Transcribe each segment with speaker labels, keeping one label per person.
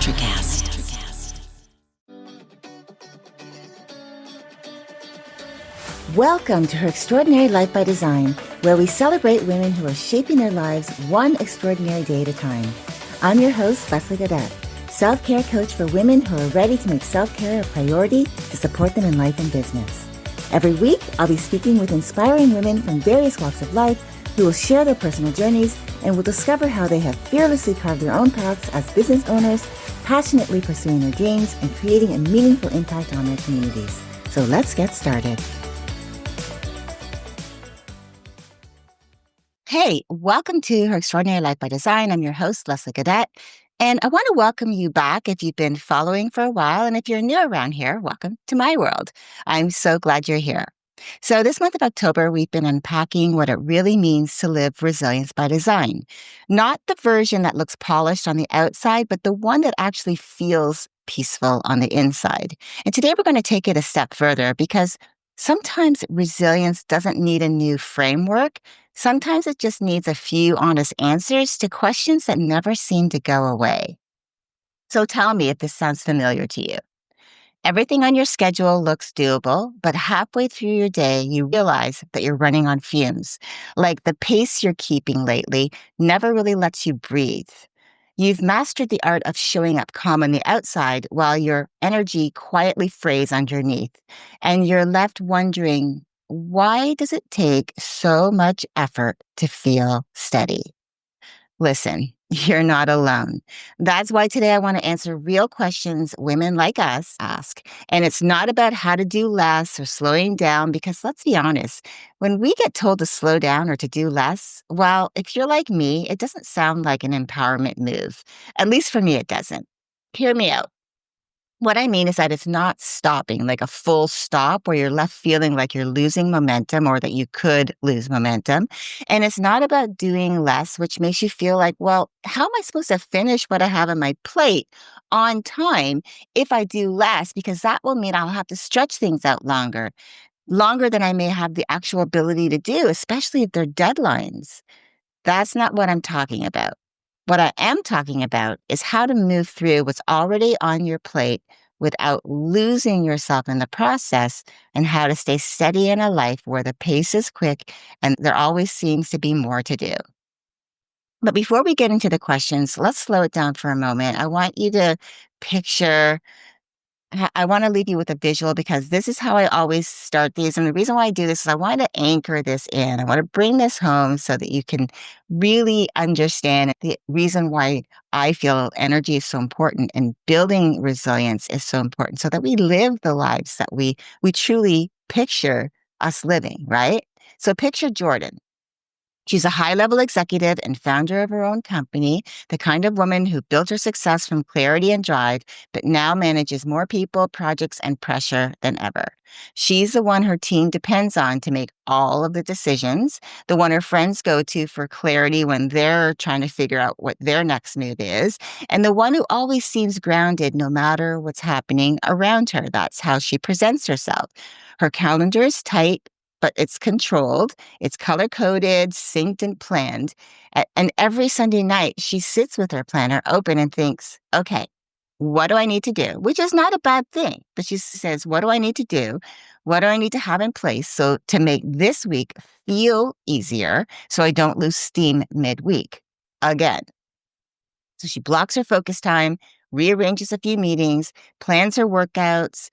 Speaker 1: Strategist.
Speaker 2: Welcome to Her Extraordinary Life by Design, where we celebrate women who are shaping their lives one extraordinary day at a time. I'm your host, Leslie Gaudet, self-care coach for women who are ready to make self-care a priority to support them in life and business. Every week, I'll be speaking with inspiring women from various walks of life who will share their personal journeys and will discover how they have fearlessly carved their own paths as business owners, passionately pursuing their dreams and creating a meaningful impact on their communities. So let's get started. Hey, welcome to Her Extraordinary Life by Design. I'm your host, Leslie Gaudet, and I want to welcome you back if you've been following for a while, and if you're new around here, welcome to my world. I'm so glad you're here. So this month of October, we've been unpacking what it really means to live resilience by design. Not the version that looks polished on the outside, but the one that actually feels peaceful on the inside. And today we're going to take it a step further because sometimes resilience doesn't need a new framework. Sometimes it just needs a few honest answers to questions that never seem to go away. So tell me if this sounds familiar to you. Everything on your schedule looks doable, but halfway through your day, you realize that you're running on fumes. Like the pace you're keeping lately never really lets you breathe. You've mastered the art of showing up calm on the outside while your energy quietly frays underneath. And you're left wondering, why does it take so much effort to feel steady? Listen, you're not alone. That's why today I want to answer real questions women like us ask. And it's not about how to do less or slowing down, because let's be honest, when we get told to slow down or to do less, well, if you're like me, it doesn't sound like an empowerment move. At least for me, it doesn't. Hear me out. What I mean is that it's not stopping, like a full stop where you're left feeling like you're losing momentum or that you could lose momentum. And it's not about doing less, which makes you feel like, well, how am I supposed to finish what I have on my plate on time if I do less? Because that will mean I'll have to stretch things out longer than I may have the actual ability to do, especially if they're deadlines. That's not what I'm talking about. What I am talking about is how to move through what's already on your plate without losing yourself in the process, and how to stay steady in a life where the pace is quick and there always seems to be more to do. But before we get into the questions, let's slow it down for a moment. I want you to picture I want to leave you with a visual, because this is how I always start these. And the reason why I do this is I want to anchor this in. I want to bring this home so that you can really understand the reason why I feel energy is so important and building resilience is so important, so that we live the lives that we truly picture us living, right? So picture Jordan. She's a high-level executive and founder of her own company, the kind of woman who built her success from clarity and drive, but now manages more people, projects, and pressure than ever. She's the one her team depends on to make all of the decisions, the one her friends go to for clarity when they're trying to figure out what their next move is, and the one who always seems grounded no matter what's happening around her. That's how she presents herself. Her calendar is tight, but it's controlled. It's color-coded, synced, and planned. And every Sunday night, she sits with her planner open and thinks, okay, what do I need to do? Which is not a bad thing. But she says, what do I need to do? What do I need to have in place so to make this week feel easier so I don't lose steam midweek? Again. So she blocks her focus time, rearranges a few meetings, plans her workouts,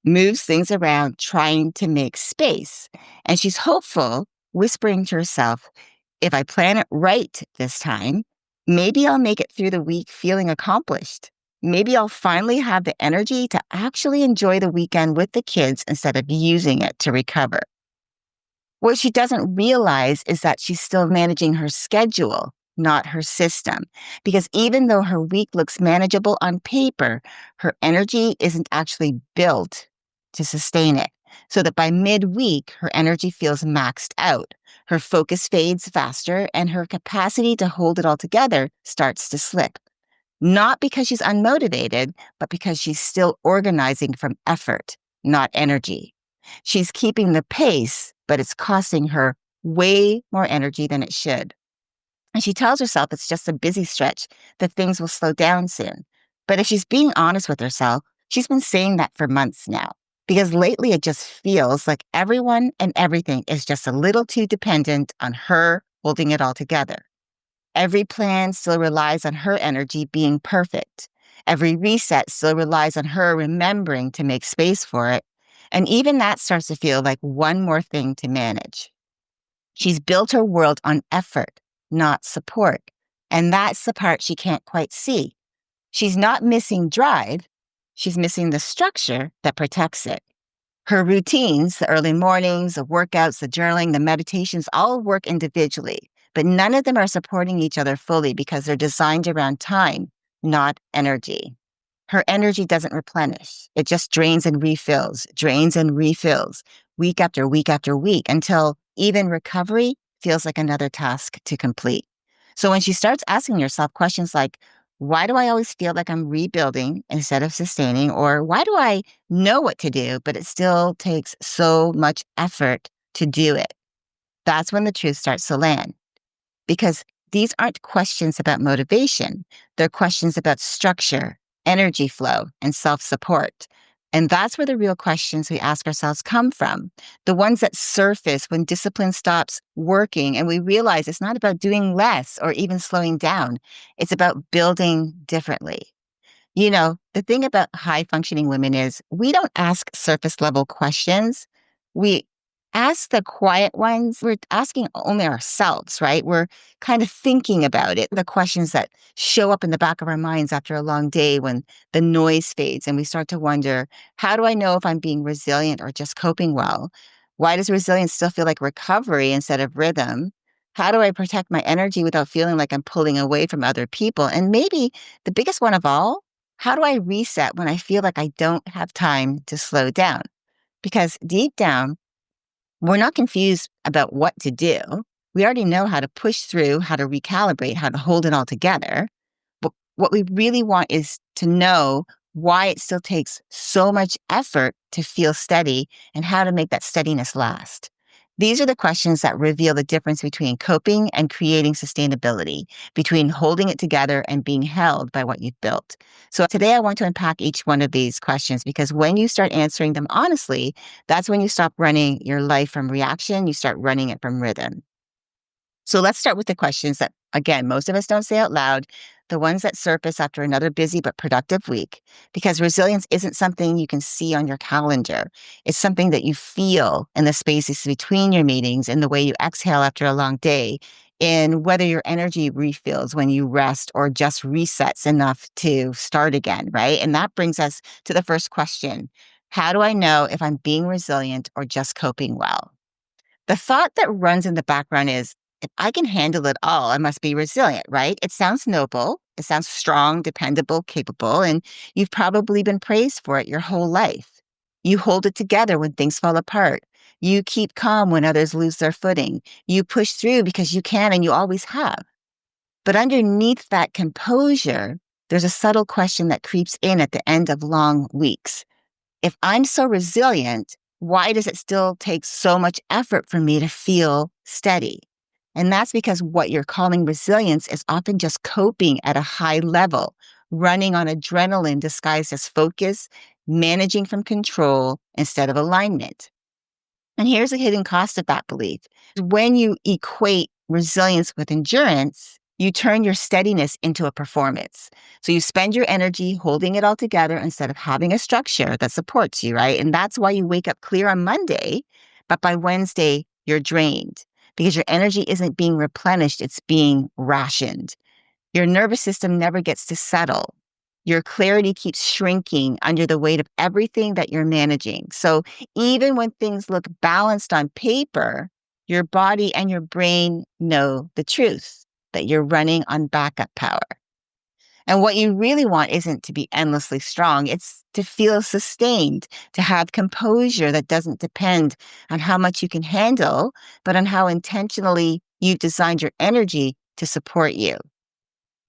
Speaker 2: moves things around, trying to make space. And she's hopeful, whispering to herself, if I plan it right this time, maybe I'll make it through the week feeling accomplished. Maybe I'll finally have the energy to actually enjoy the weekend with the kids instead of using it to recover. What she doesn't realize is that she's still managing her schedule, not her system. Because even though her week looks manageable on paper, her energy isn't actually built to sustain it. So that by midweek, her energy feels maxed out. Her focus fades faster, and her capacity to hold it all together starts to slip. Not because she's unmotivated, but because she's still organizing from effort, not energy. She's keeping the pace, but it's costing her way more energy than it should. And she tells herself it's just a busy stretch, that things will slow down soon. But if she's being honest with herself, she's been saying that for months now. Because lately it just feels like everyone and everything is just a little too dependent on her holding it all together. Every plan still relies on her energy being perfect. Every reset still relies on her remembering to make space for it. And even that starts to feel like one more thing to manage. She's built her world on effort, not support. And that's the part she can't quite see. She's not missing drive. She's missing the structure that protects it. Her routines, the early mornings, the workouts, the journaling, the meditations, all work individually, but none of them are supporting each other fully because they're designed around time, not energy. Her energy doesn't replenish. It just drains and refills, week after week after week, until even recovery feels like another task to complete. So when she starts asking herself questions like, why do I always feel like I'm rebuilding instead of sustaining? Or why do I know what to do, but it still takes so much effort to do it? That's when the truth starts to land. Because these aren't questions about motivation. They're questions about structure, energy flow, and self support. And that's where the real questions we ask ourselves come from. The ones that surface when discipline stops working and we realize it's not about doing less or even slowing down. It's about building differently. You know, the thing about high functioning women is we don't ask surface level questions. We ask the quiet ones. We're asking only ourselves, right? We're kind of thinking about it, the questions that show up in the back of our minds after a long day when the noise fades and we start to wonder, how do I know if I'm being resilient or just coping well? Why does resilience still feel like recovery instead of rhythm? How do I protect my energy without feeling like I'm pulling away from other people? And maybe the biggest one of all, how do I reset when I feel like I don't have time to slow down? Because deep down, we're not confused about what to do. We already know how to push through, how to recalibrate, how to hold it all together. But what we really want is to know why it still takes so much effort to feel steady and how to make that steadiness last. These are the questions that reveal the difference between coping and creating sustainability, between holding it together and being held by what you've built. So today I want to unpack each one of these questions because when you start answering them honestly, that's when you stop running your life from reaction, you start running it from rhythm. So let's start with the questions that, again, most of us don't say out loud, the ones that surface after another busy but productive week, because resilience isn't something you can see on your calendar. It's something that you feel in the spaces between your meetings, in the way you exhale after a long day, in whether your energy refills when you rest or just resets enough to start again, right? And that brings us to the first question. How do I know if I'm being resilient or just coping well? The thought that runs in the background is, if I can handle it all, I must be resilient, right? It sounds noble. It sounds strong, dependable, capable, and you've probably been praised for it your whole life. You hold it together when things fall apart. You keep calm when others lose their footing. You push through because you can and you always have. But underneath that composure, there's a subtle question that creeps in at the end of long weeks. If I'm so resilient, why does it still take so much effort for me to feel steady? And that's because what you're calling resilience is often just coping at a high level, running on adrenaline disguised as focus, managing from control instead of alignment. And here's a hidden cost of that belief. When you equate resilience with endurance, you turn your steadiness into a performance. So you spend your energy holding it all together instead of having a structure that supports you, right? And that's why you wake up clear on Monday, but by Wednesday, you're drained because your energy isn't being replenished, it's being rationed. Your nervous system never gets to settle. Your clarity keeps shrinking under the weight of everything that you're managing. So even when things look balanced on paper, your body and your brain know the truth that you're running on backup power. And what you really want isn't to be endlessly strong. It's to feel sustained, to have composure that doesn't depend on how much you can handle, but on how intentionally you've designed your energy to support you.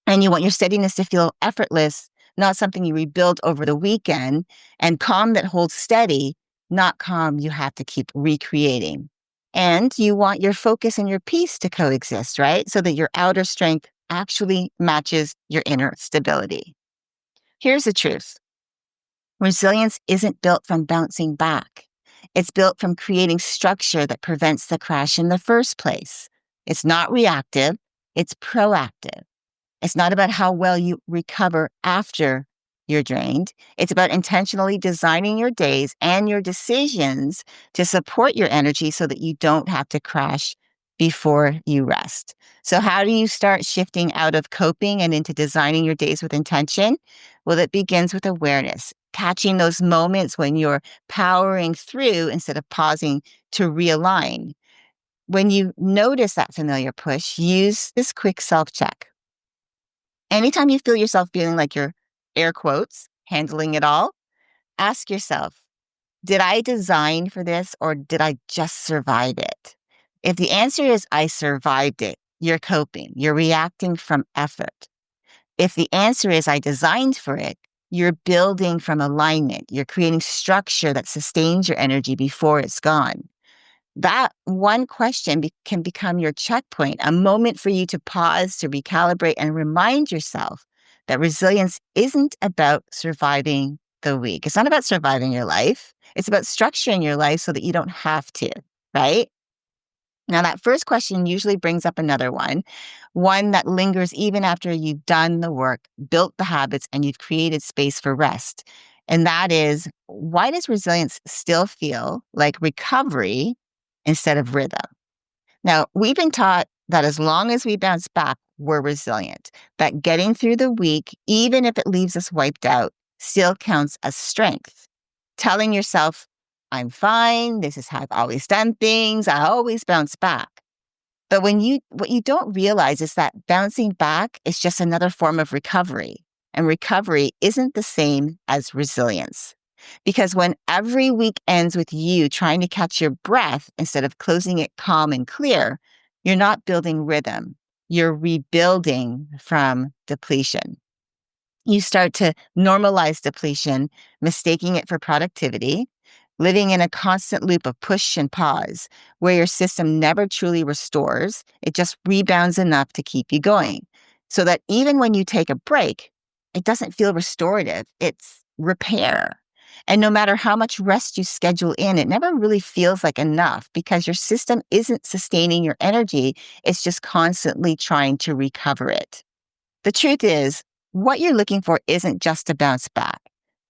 Speaker 2: And you want your steadiness to feel effortless, not something you rebuild over the weekend, and calm that holds steady, not calm you have to keep recreating. And you want your focus and your peace to coexist, right? So that your outer strength actually matches your inner stability. Here's the truth. Resilience isn't built from bouncing back. It's built from creating structure that prevents the crash in the first place. It's not reactive, it's proactive. It's not about how well you recover after you're drained. It's about intentionally designing your days and your decisions to support your energy so that you don't have to crash before you rest. So, how do you start shifting out of coping and into designing your days with intention? Well, it begins with awareness, catching those moments when you're powering through instead of pausing to realign. When you notice that familiar push, use this quick self check. Anytime you feel yourself feeling like you're, air quotes, handling it all, ask yourself, did I design for this or did I just survive it? If the answer is I survived it, you're coping, you're reacting from effort. If the answer is I designed for it, you're building from alignment. You're creating structure that sustains your energy before it's gone. That one question can become your checkpoint, a moment for you to pause, to recalibrate, and remind yourself that resilience isn't about surviving the week. It's not about surviving your life. It's about structuring your life so that you don't have to, right? Now, that first question usually brings up another one that lingers even after you've done the work, built the habits, and you've created space for rest. And that is, why does resilience still feel like recovery instead of rhythm? Now, we've been taught that as long as we bounce back, we're resilient, that getting through the week, even if it leaves us wiped out, still counts as strength. Telling yourself, I'm fine, this is how I've always done things, I always bounce back. But what you don't realize is that bouncing back is just another form of recovery. And recovery isn't the same as resilience. Because when every week ends with you trying to catch your breath instead of closing it calm and clear, you're not building rhythm. You're rebuilding from depletion. You start to normalize depletion, mistaking it for productivity, living in a constant loop of push and pause, where your system never truly restores. It just rebounds enough to keep you going. So that even when you take a break, it doesn't feel restorative, it's repair. And no matter how much rest you schedule in, it never really feels like enough because your system isn't sustaining your energy. It's just constantly trying to recover it. The truth is, what you're looking for isn't just to bounce back.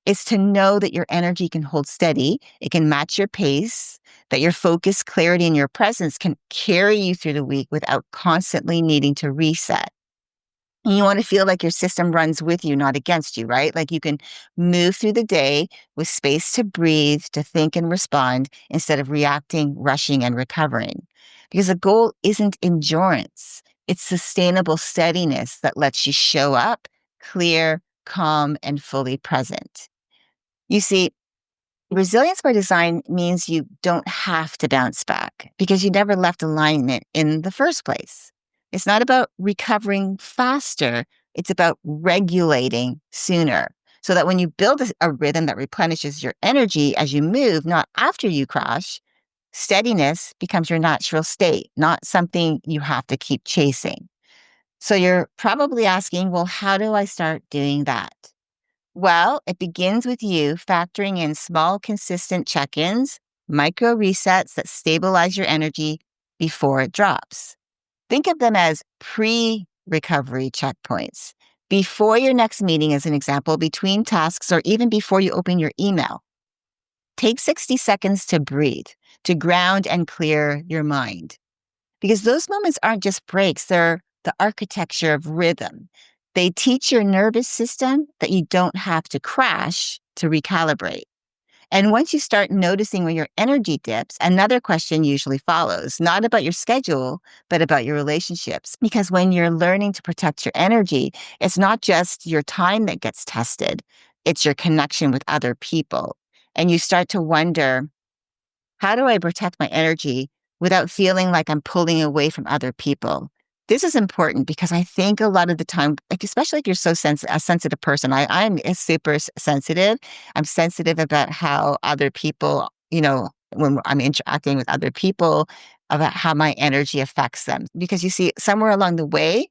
Speaker 2: It's to know that your energy can hold steady, it can match your pace, that your focus, clarity, and your presence can carry you through the week without constantly needing to reset. And you want to feel like your system runs with you, not against you, right? Like you can move through the day with space to breathe, to think and respond instead of reacting, rushing, and recovering. Because the goal isn't endurance, it's sustainable steadiness that lets you show up clear, calm, and fully present. You see, resilience by design means you don't have to bounce back because you never left alignment in the first place. It's not about recovering faster, it's about regulating sooner. So that when you build a rhythm that replenishes your energy as you move, not after you crash, steadiness becomes your natural state, not something you have to keep chasing. So you're probably asking, well, how do I start doing that? Well, it begins with you factoring in small, consistent check ins, micro resets that stabilize your energy before it drops. Think of them as pre recovery checkpoints. Before your next meeting, as an example, between tasks, or even before you open your email, take 60 seconds to breathe, to ground and clear your mind. Because those moments aren't just breaks, they're the architecture of rhythm. They teach your nervous system that you don't have to crash to recalibrate. And once you start noticing where your energy dips, another question usually follows, not about your schedule, but about your relationships. Because when you're learning to protect your energy, it's not just your time that gets tested, it's your connection with other people. And you start to wonder, how do I protect my energy without feeling like I'm pulling away from other people? This is important because I think a lot of the time, like especially if you're a sensitive person, I'm a super sensitive. I'm sensitive about how other people, when I'm interacting with other people, about how my energy affects them. Because you see, somewhere along the way,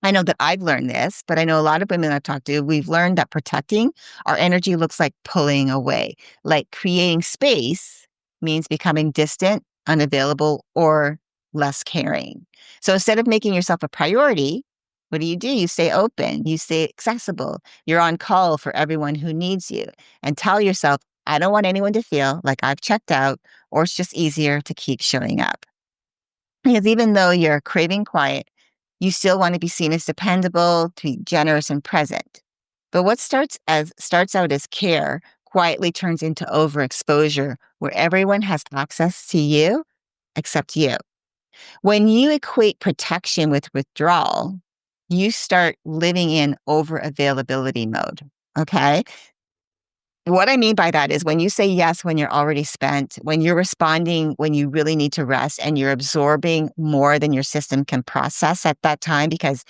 Speaker 2: I know that I've learned this, but I know a lot of women I've talked to, we've learned that protecting our energy looks like pulling away, like creating space means becoming distant, unavailable, or less caring. So instead of making yourself a priority, what do? You stay open, you stay accessible, you're on call for everyone who needs you, and tell yourself, I don't want anyone to feel like I've checked out, or it's just easier to keep showing up. Because even though you're craving quiet, you still want to be seen as dependable, to be generous and present. But what starts out as care quietly turns into overexposure where everyone has access to you except you. When you equate protection with withdrawal, you start living in over availability mode. Okay. What I mean by that is when you say yes when you're already spent, when you're responding when you really need to rest and you're absorbing more than your system can process at that time because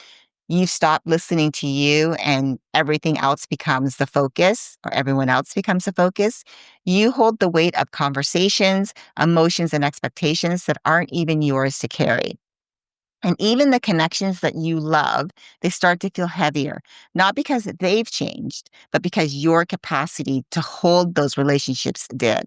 Speaker 2: you've stopped listening to you and everything else becomes the focus or everyone else becomes the focus, you hold the weight of conversations, emotions, and expectations that aren't even yours to carry. And even the connections that you love, they start to feel heavier, not because they've changed, but because your capacity to hold those relationships did.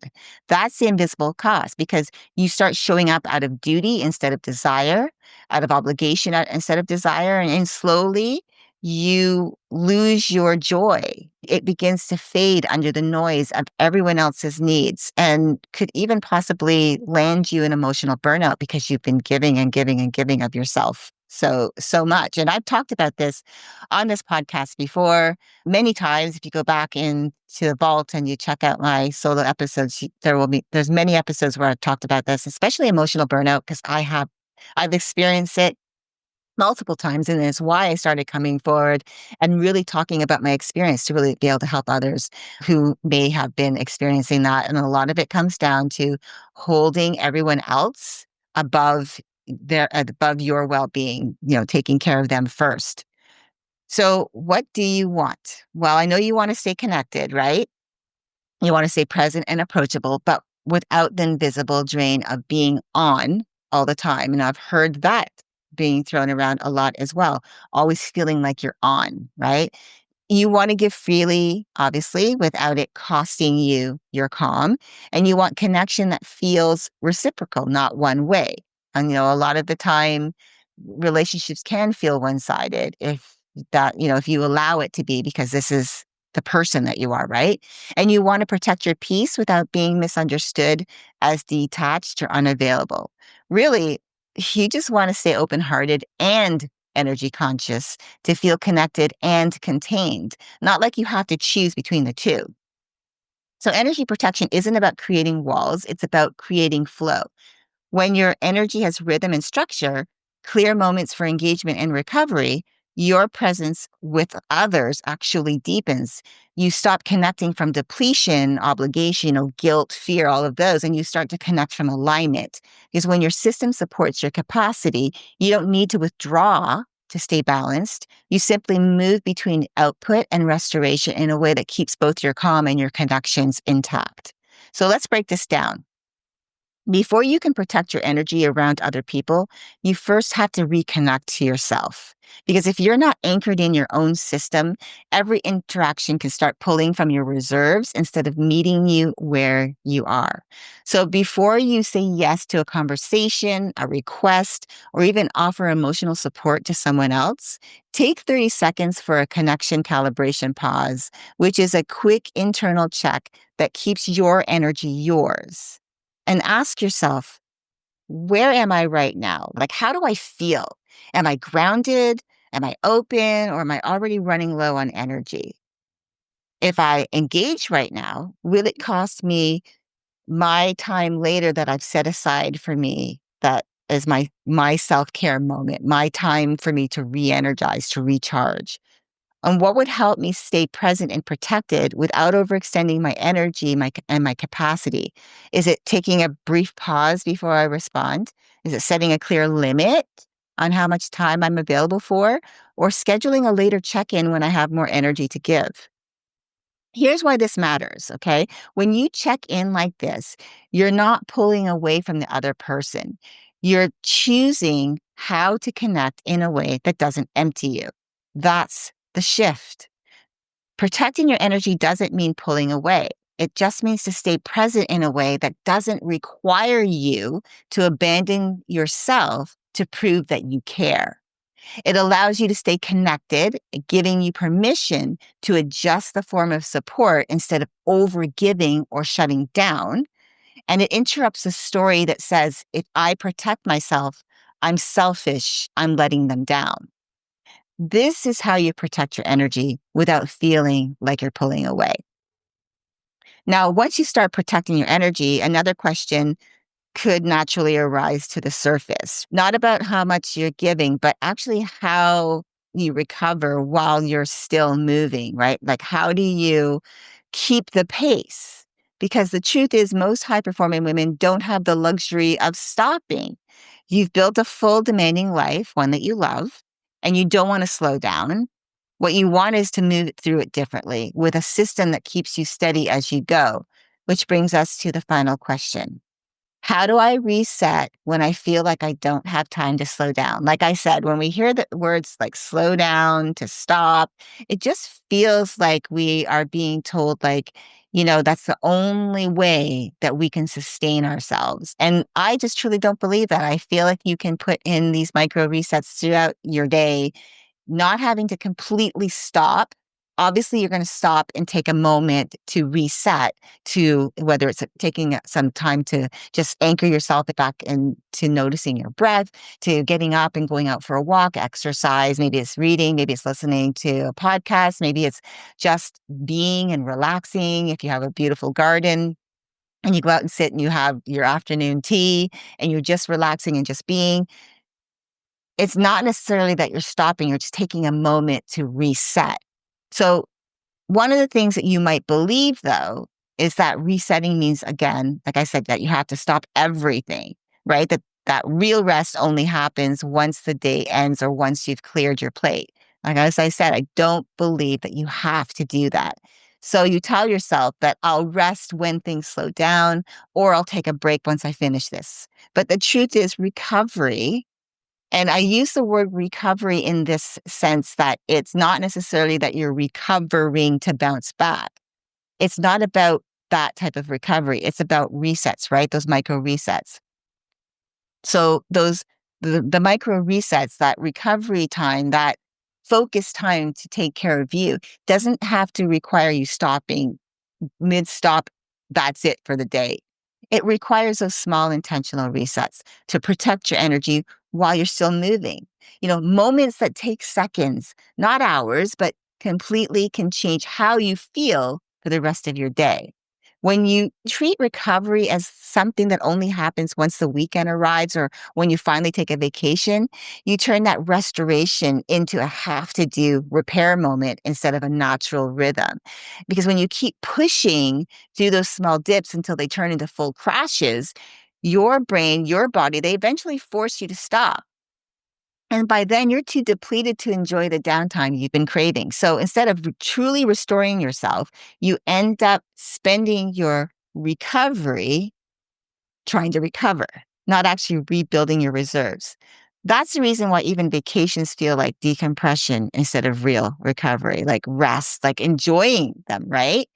Speaker 2: That's the invisible cost because you start showing up out of duty instead of desire, out of obligation instead of desire. And slowly you lose your joy. It begins to fade under the noise of everyone else's needs and could even possibly land you in emotional burnout because you've been giving and giving and giving of yourself so much. And I've talked about this on this podcast before many times. If you go back into the vault and you check out my solo episodes, there's many episodes where I've talked about this, especially emotional burnout, because I've experienced it multiple times. And it's why I started coming forward and really talking about my experience to really be able to help others who may have been experiencing that. And a lot of it comes down to holding everyone else above above your well-being, taking care of them first. So what do you want? Well, I know you want to stay connected, right? You want to stay present and approachable, but without the invisible drain of being on all the time. And I've heard that being thrown around a lot as well, always feeling like you're on, right? You want to give freely, obviously, without it costing you your calm. And you want connection that feels reciprocal, not one way. And, a lot of the time, relationships can feel one sided if you allow it to be, because this is the person that you are, right? And you want to protect your peace without being misunderstood as detached or unavailable. Really, you just want to stay open hearted and energy conscious to feel connected and contained, not like you have to choose between the two. So, energy protection isn't about creating walls, it's about creating flow. When your energy has rhythm and structure, clear moments for engagement and recovery, your presence with others actually deepens. You stop connecting from depletion, obligation, guilt, fear, all of those, and you start to connect from alignment. Because when your system supports your capacity, you don't need to withdraw to stay balanced. You simply move between output and restoration in a way that keeps both your calm and your connections intact. So let's break this down. Before you can protect your energy around other people, you first have to reconnect to yourself. Because if you're not anchored in your own system, every interaction can start pulling from your reserves instead of meeting you where you are. So before you say yes to a conversation, a request, or even offer emotional support to someone else, take 30 seconds for a connection calibration pause, which is a quick internal check that keeps your energy yours, and ask yourself, where am I right now? Like, how do I feel? Am I grounded? Am I open? Or am I already running low on energy? If I engage right now, will it cost me my time later that I've set aside for me? That is my self-care moment, my time for me to re-energize, to recharge. And what would help me stay present and protected without overextending my energy and my capacity? Is it taking a brief pause before I respond? Is it setting a clear limit on how much time I'm available for? Or scheduling a later check in when I have more energy to give? Here's why this matters, okay? When you check in like this, you're not pulling away from the other person. You're choosing how to connect in a way that doesn't empty you. That's the shift. Protecting your energy doesn't mean pulling away. It just means to stay present in a way that doesn't require you to abandon yourself to prove that you care. It allows you to stay connected, giving you permission to adjust the form of support instead of overgiving or shutting down. And it interrupts the story that says, if I protect myself, I'm selfish, I'm letting them down. This is how you protect your energy without feeling like you're pulling away. Now, once you start protecting your energy, another question could naturally arise to the surface. Not about how much you're giving, but actually how you recover while you're still moving, right? Like, how do you keep the pace? Because the truth is, most high performing women don't have the luxury of stopping. You've built a full, demanding life, one that you love, and you don't want to slow down. What you want is to move through it differently with a system that keeps you steady as you go, which brings us to the final question. How do I reset when I feel like I don't have time to slow down? Like I said, when we hear the words like slow down, to stop, it just feels like we are being told, like, that's the only way that we can sustain ourselves. And I just truly don't believe that. I feel like you can put in these micro resets throughout your day, not having to completely stop. Obviously, you're going to stop and take a moment to reset, to whether it's taking some time to just anchor yourself back into noticing your breath, to getting up and going out for a walk, exercise. Maybe it's reading, maybe it's listening to a podcast, maybe it's just being and relaxing. If you have a beautiful garden, and you go out and sit and you have your afternoon tea and you're just relaxing and just being, it's not necessarily that you're stopping, you're just taking a moment to reset. So, one of the things that you might believe, though, is that resetting means, again, like I said, that you have to stop everything, right? That real rest only happens once the day ends or once you've cleared your plate. Like, as I said, I don't believe that you have to do that. So you tell yourself that I'll rest when things slow down, or I'll take a break once I finish this. But the truth is, recovery, and I use the word recovery in this sense that it's not necessarily that you're recovering to bounce back. It's not about that type of recovery. It's about resets, right? Those micro resets. So the micro resets, that recovery time, that focus time to take care of you doesn't have to require you stopping mid-stop, that's it for the day. It requires those small intentional resets to protect your energy while you're still moving. Moments that take seconds, not hours, but completely can change how you feel for the rest of your day. When you treat recovery as something that only happens once the weekend arrives or when you finally take a vacation, you turn that restoration into a have to do repair moment instead of a natural rhythm. Because when you keep pushing through those small dips until they turn into full crashes, your brain, your body, they eventually force you to stop. And by then, you're too depleted to enjoy the downtime you've been craving. So instead of truly restoring yourself, you end up spending your recovery trying to recover, not actually rebuilding your reserves. That's the reason why even vacations feel like decompression instead of real recovery, like rest, like enjoying them, right?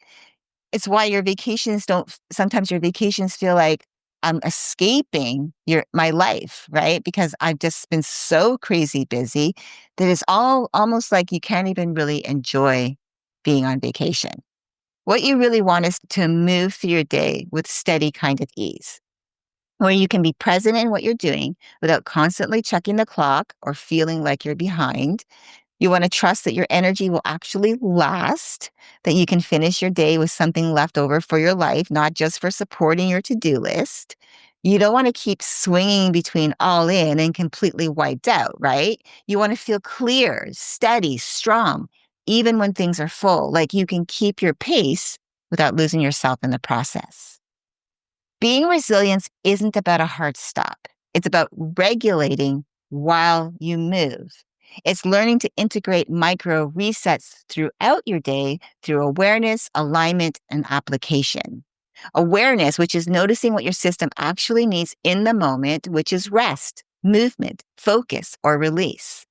Speaker 2: It's why your vacations don't sometimes your vacations feel like I'm escaping my life, right? Because I've just been so crazy busy that it's all almost like you can't even really enjoy being on vacation. What you really want is to move through your day with steady kind of ease, where you can be present in what you're doing without constantly checking the clock or feeling like you're behind. You want to trust that your energy will actually last, that you can finish your day with something left over for your life, not just for supporting your to-do list. You don't want to keep swinging between all in and completely wiped out, right? You want to feel clear, steady, strong, even when things are full, like you can keep your pace without losing yourself in the process. Being resilient isn't about a hard stop. It's about regulating while you move. It's learning to integrate micro resets throughout your day through awareness, alignment, and application. Awareness, which is noticing what your system actually needs in the moment, which is rest, movement, focus, or release.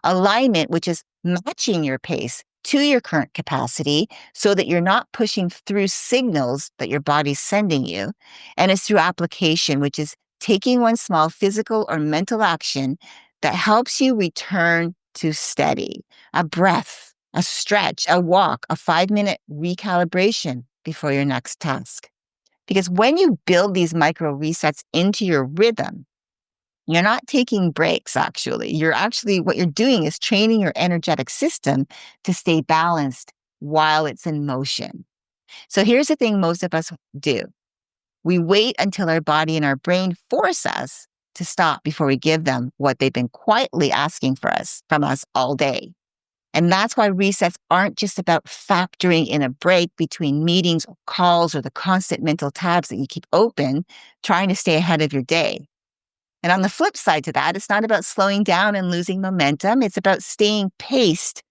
Speaker 2: Alignment, which is matching your pace to your current capacity so that you're not pushing through signals that your body's sending you. And it's through application, which is taking one small physical or mental action that helps you return to steady. A breath, a stretch, a walk, a 5-minute recalibration before your next task. Because when you build these micro resets into your rhythm, you're not taking breaks, actually. What you're doing is training your energetic system to stay balanced while it's in motion. So here's the thing most of us do. We wait until our body and our brain force us to stop before we give them what they've been quietly asking from us all day. And that's why resets aren't just about factoring in a break between meetings or calls or the constant mental tabs that you keep open, trying to stay ahead of your day. And on the flip side to that, it's not about slowing down and losing momentum. It's about staying paced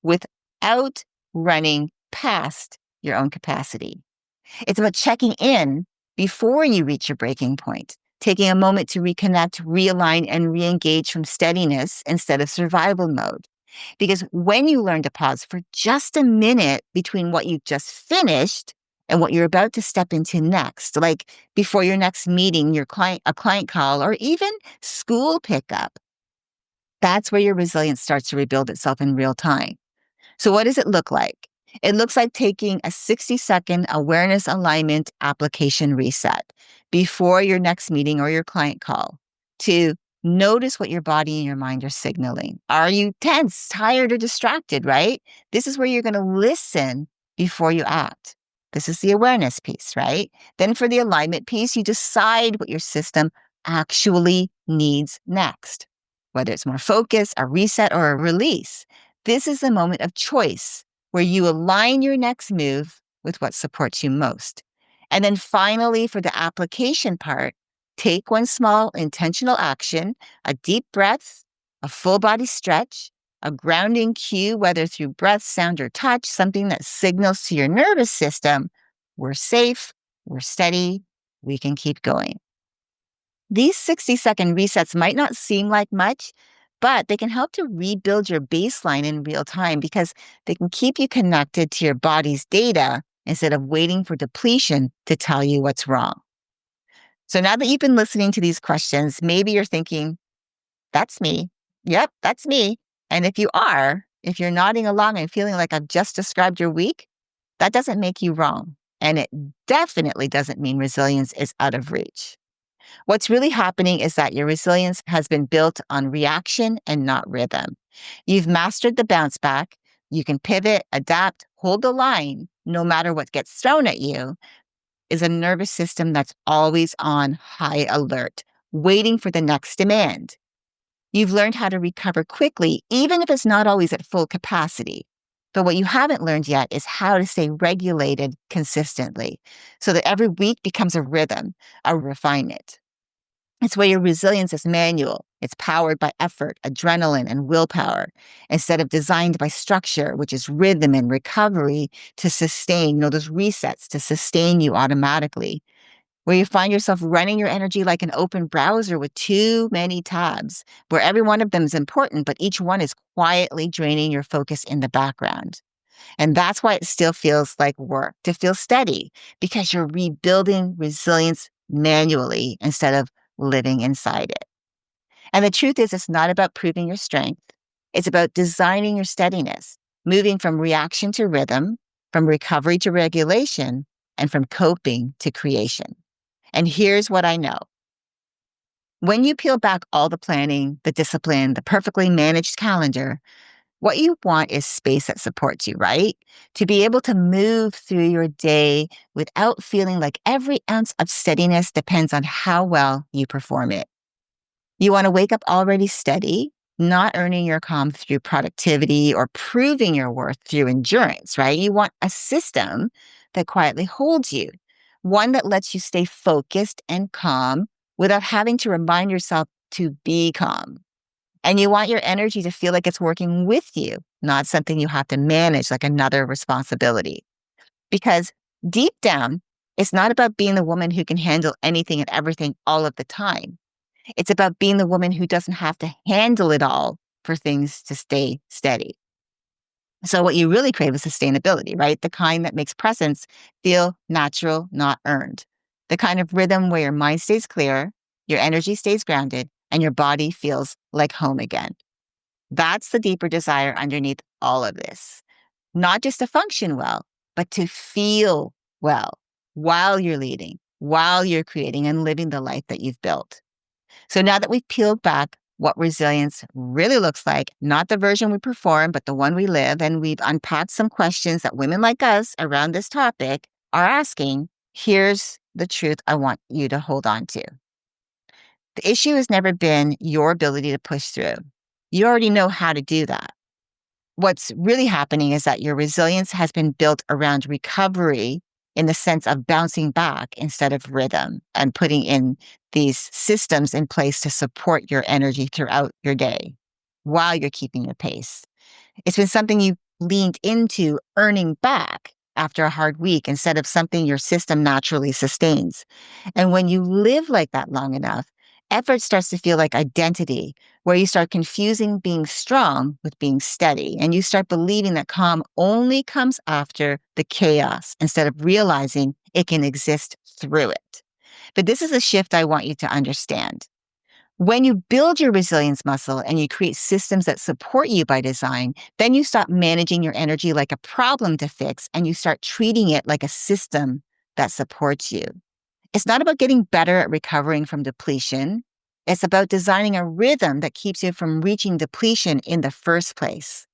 Speaker 2: without running past your own capacity. It's about checking in before you reach your breaking point, taking a moment to reconnect, realign, and re-engage from steadiness instead of survival mode. Because when you learn to pause for just a minute between what you just finished and what you're about to step into next, like before your next meeting, a client call, or even school pickup, that's where your resilience starts to rebuild itself in real time. So what does it look like? It looks like taking a 60-second awareness alignment application reset before your next meeting or your client call to notice what your body and your mind are signaling. Are you tense, tired, or distracted, right? This is where you're going to listen before you act. This is the awareness piece, right? Then for the alignment piece, you decide what your system actually needs next, whether it's more focus, a reset, or a release. This is the moment of choice where you align your next move with what supports you most. And then finally, for the application part, take one small intentional action, a deep breath, a full body stretch, a grounding cue, whether through breath, sound, or touch, something that signals to your nervous system, we're safe, we're steady, we can keep going. These 60-second resets might not seem like much, but they can help to rebuild your baseline in real time because they can keep you connected to your body's data instead of waiting for depletion to tell you what's wrong. So now that you've been listening to these questions, maybe you're thinking, that's me. Yep, that's me. And if you're nodding along and feeling like I've just described your week, that doesn't make you wrong. And it definitely doesn't mean resilience is out of reach. What's really happening is that your resilience has been built on reaction and not rhythm. You've mastered the bounce back. You can pivot, adapt, hold the line, no matter what gets thrown at you, is a nervous system that's always on high alert, waiting for the next demand. You've learned how to recover quickly, even if it's not always at full capacity. But what you haven't learned yet is how to stay regulated consistently so that every week becomes a rhythm, a refinement. It's where your resilience is manual. It's powered by effort, adrenaline, and willpower, instead of designed by structure, which is rhythm and recovery to sustain, those resets to sustain you automatically. Where you find yourself running your energy like an open browser with too many tabs, where every one of them is important, but each one is quietly draining your focus in the background. And that's why it still feels like work to feel steady, because you're rebuilding resilience manually instead of living inside it. And the truth is, it's not about proving your strength. It's about designing your steadiness, moving from reaction to rhythm, from recovery to regulation, and from coping to creation. And here's what I know. When you peel back all the planning, the discipline, the perfectly managed calendar, what you want is space that supports you, right? To be able to move through your day without feeling like every ounce of steadiness depends on how well you perform it. You want to wake up already steady, not earning your calm through productivity or proving your worth through endurance, right? You want a system that quietly holds you, one that lets you stay focused and calm without having to remind yourself to be calm. And you want your energy to feel like it's working with you, not something you have to manage like another responsibility. Because deep down, it's not about being the woman who can handle anything and everything all of the time. It's about being the woman who doesn't have to handle it all for things to stay steady. So what you really crave is sustainability, right? The kind that makes presence feel natural, not earned. The kind of rhythm where your mind stays clear, your energy stays grounded, and your body feels like home again. That's the deeper desire underneath all of this. Not just to function well, but to feel well while you're leading, while you're creating and living the life that you've built. So now that we've peeled back what resilience really looks like, not the version we perform, but the one we live, and we've unpacked some questions that women like us around this topic are asking, here's the truth I want you to hold on to. The issue has never been your ability to push through. You already know how to do that. What's really happening is that your resilience has been built around recovery in the sense of bouncing back instead of rhythm and putting in these systems in place to support your energy throughout your day while you're keeping your pace. It's been something you leaned into earning back after a hard week instead of something your system naturally sustains. And when you live like that long enough, effort starts to feel like identity, where you start confusing being strong with being steady. And you start believing that calm only comes after the chaos instead of realizing it can exist through it. But this is a shift I want you to understand. When you build your resilience muscle and you create systems that support you by design, then you stop managing your energy like a problem to fix and you start treating it like a system that supports you. It's not about getting better at recovering from depletion. It's about designing a rhythm that keeps you from reaching depletion in the first place.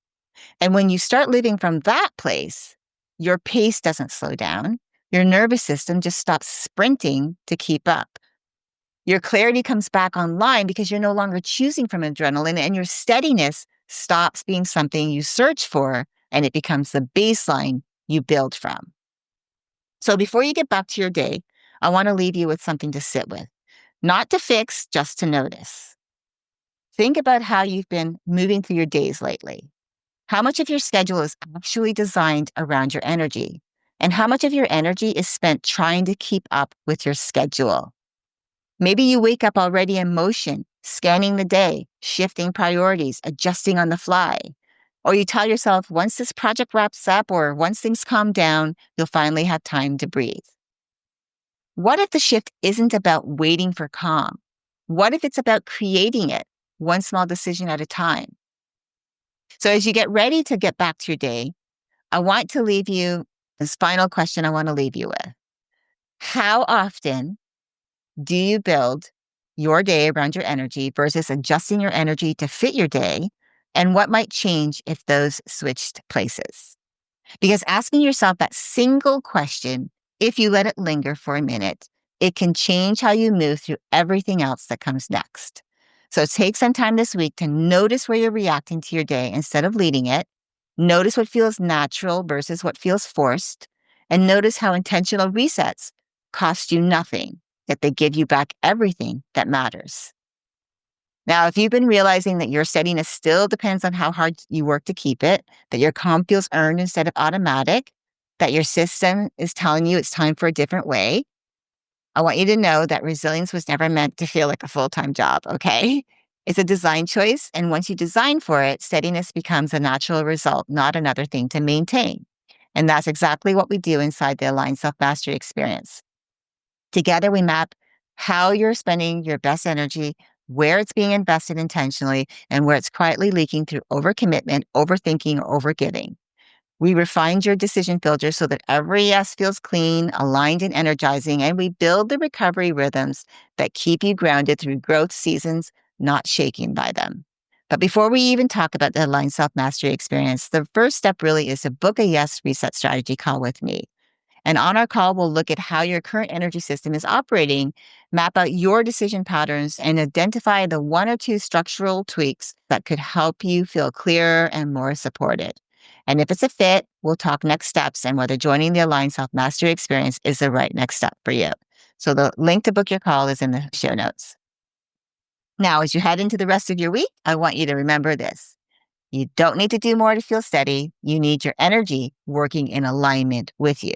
Speaker 2: And when you start living from that place, your pace doesn't slow down. Your nervous system just stops sprinting to keep up. Your clarity comes back online because you're no longer choosing from adrenaline, and your steadiness stops being something you search for and it becomes the baseline you build from. So before you get back to your day, I want to leave you with something to sit with, not to fix, just to notice. Think about how you've been moving through your days lately. How much of your schedule is actually designed around your energy? And how much of your energy is spent trying to keep up with your schedule? Maybe you wake up already in motion, scanning the day, shifting priorities, adjusting on the fly. Or you tell yourself, once this project wraps up or once things calm down, you'll finally have time to breathe. What if the shift isn't about waiting for calm? What if it's about creating it, one small decision at a time? So as you get ready to get back to your day, I want to leave you this final question I want to leave you with. How often do you build your day around your energy versus adjusting your energy to fit your day? And what might change if those switched places? Because asking yourself that single question, if you let it linger for a minute, it can change how you move through everything else that comes next. So take some time this week to notice where you're reacting to your day instead of leading it. Notice what feels natural versus what feels forced. And notice how intentional resets cost you nothing, that they give you back everything that matters. Now, if you've been realizing that your steadiness still depends on how hard you work to keep it, that your calm feels earned instead of automatic, that your system is telling you it's time for a different way, I want you to know that resilience was never meant to feel like a full-time job, okay? It's a design choice, and once you design for it, steadiness becomes a natural result, not another thing to maintain. And that's exactly what we do inside the Aligned Self-Mastery experience. Together, we map how you're spending your best energy, where it's being invested intentionally, and where it's quietly leaking through overcommitment, overthinking, or overgiving. We refined your decision filter so that every yes feels clean, aligned, and energizing, and we build the recovery rhythms that keep you grounded through growth seasons, not shaken by them. But before we even talk about the Aligned Self-Mastery experience, the first step really is to book a yes reset strategy call with me. And on our call, we'll look at how your current energy system is operating, map out your decision patterns, and identify the one or two structural tweaks that could help you feel clearer and more supported. And if it's a fit, we'll talk next steps and whether joining the Aligned Self-Mastery experience is the right next step for you. So the link to book your call is in the show notes. Now, as you head into the rest of your week, I want you to remember this. You don't need to do more to feel steady. You need your energy working in alignment with you.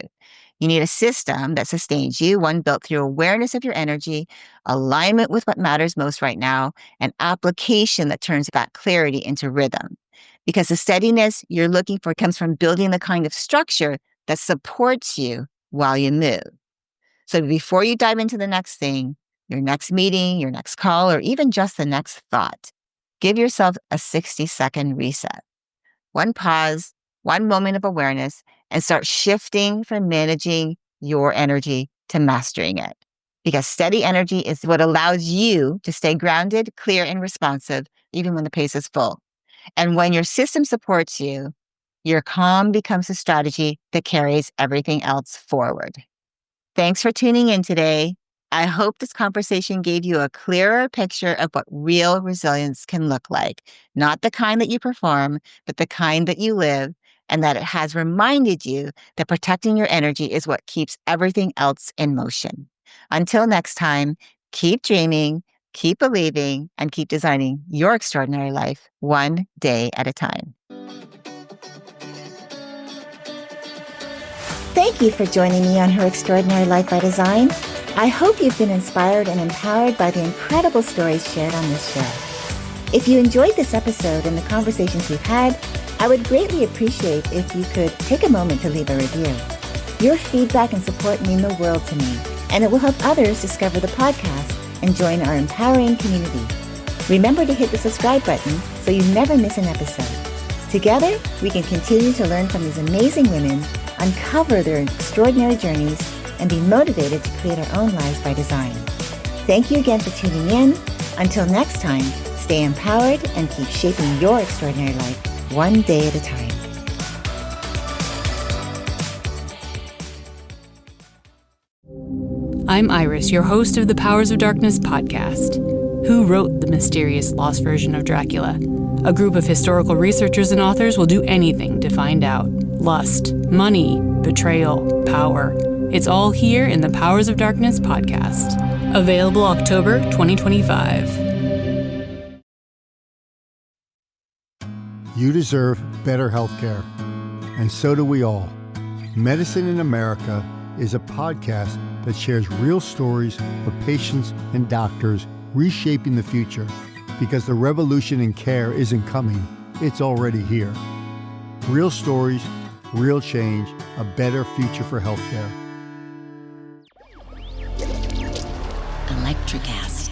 Speaker 2: You need a system that sustains you, one built through awareness of your energy, alignment with what matters most right now, and application that turns that clarity into rhythm. Because the steadiness you're looking for comes from building the kind of structure that supports you while you move. So before you dive into the next thing, your next meeting, your next call, or even just the next thought, give yourself a 60-second reset. One pause, one moment of awareness, and start shifting from managing your energy to mastering it. Because steady energy is what allows you to stay grounded, clear, and responsive, even when the pace is full. And when your system supports you, your calm becomes a strategy that carries everything else forward. Thanks for tuning in today. I hope this conversation gave you a clearer picture of what real resilience can look like. Not the kind that you perform, but the kind that you live, and that it has reminded you that protecting your energy is what keeps everything else in motion. Until next time, keep dreaming, keep believing, and keep designing your extraordinary life one day at a time. Thank you for joining me on Her Extraordinary Life by Design. I hope you've been inspired and empowered by the incredible stories shared on this show. If you enjoyed this episode and the conversations we've had, I would greatly appreciate if you could take a moment to leave a review. Your feedback and support mean the world to me, and it will help others discover the podcast and join our empowering community. Remember to hit the subscribe button so you never miss an episode. Together, we can continue to learn from these amazing women, uncover their extraordinary journeys, and be motivated to create our own lives by design. Thank you again for tuning in. Until next time, stay empowered and keep shaping your extraordinary life one day at a time.
Speaker 1: I'm Iris, your host of the Powers of Darkness podcast. Who wrote the mysterious lost version of Dracula? A group of historical researchers and authors will do anything to find out. Lust, money, betrayal, power. It's all here in the Powers of Darkness podcast. Available October 2025.
Speaker 3: You deserve better healthcare, and so do we all. Medicine in America is a podcast that shares real stories of patients and doctors reshaping the future, because the revolution in care isn't coming, it's already here. Real stories, real change, a better future for healthcare.
Speaker 4: Electricast.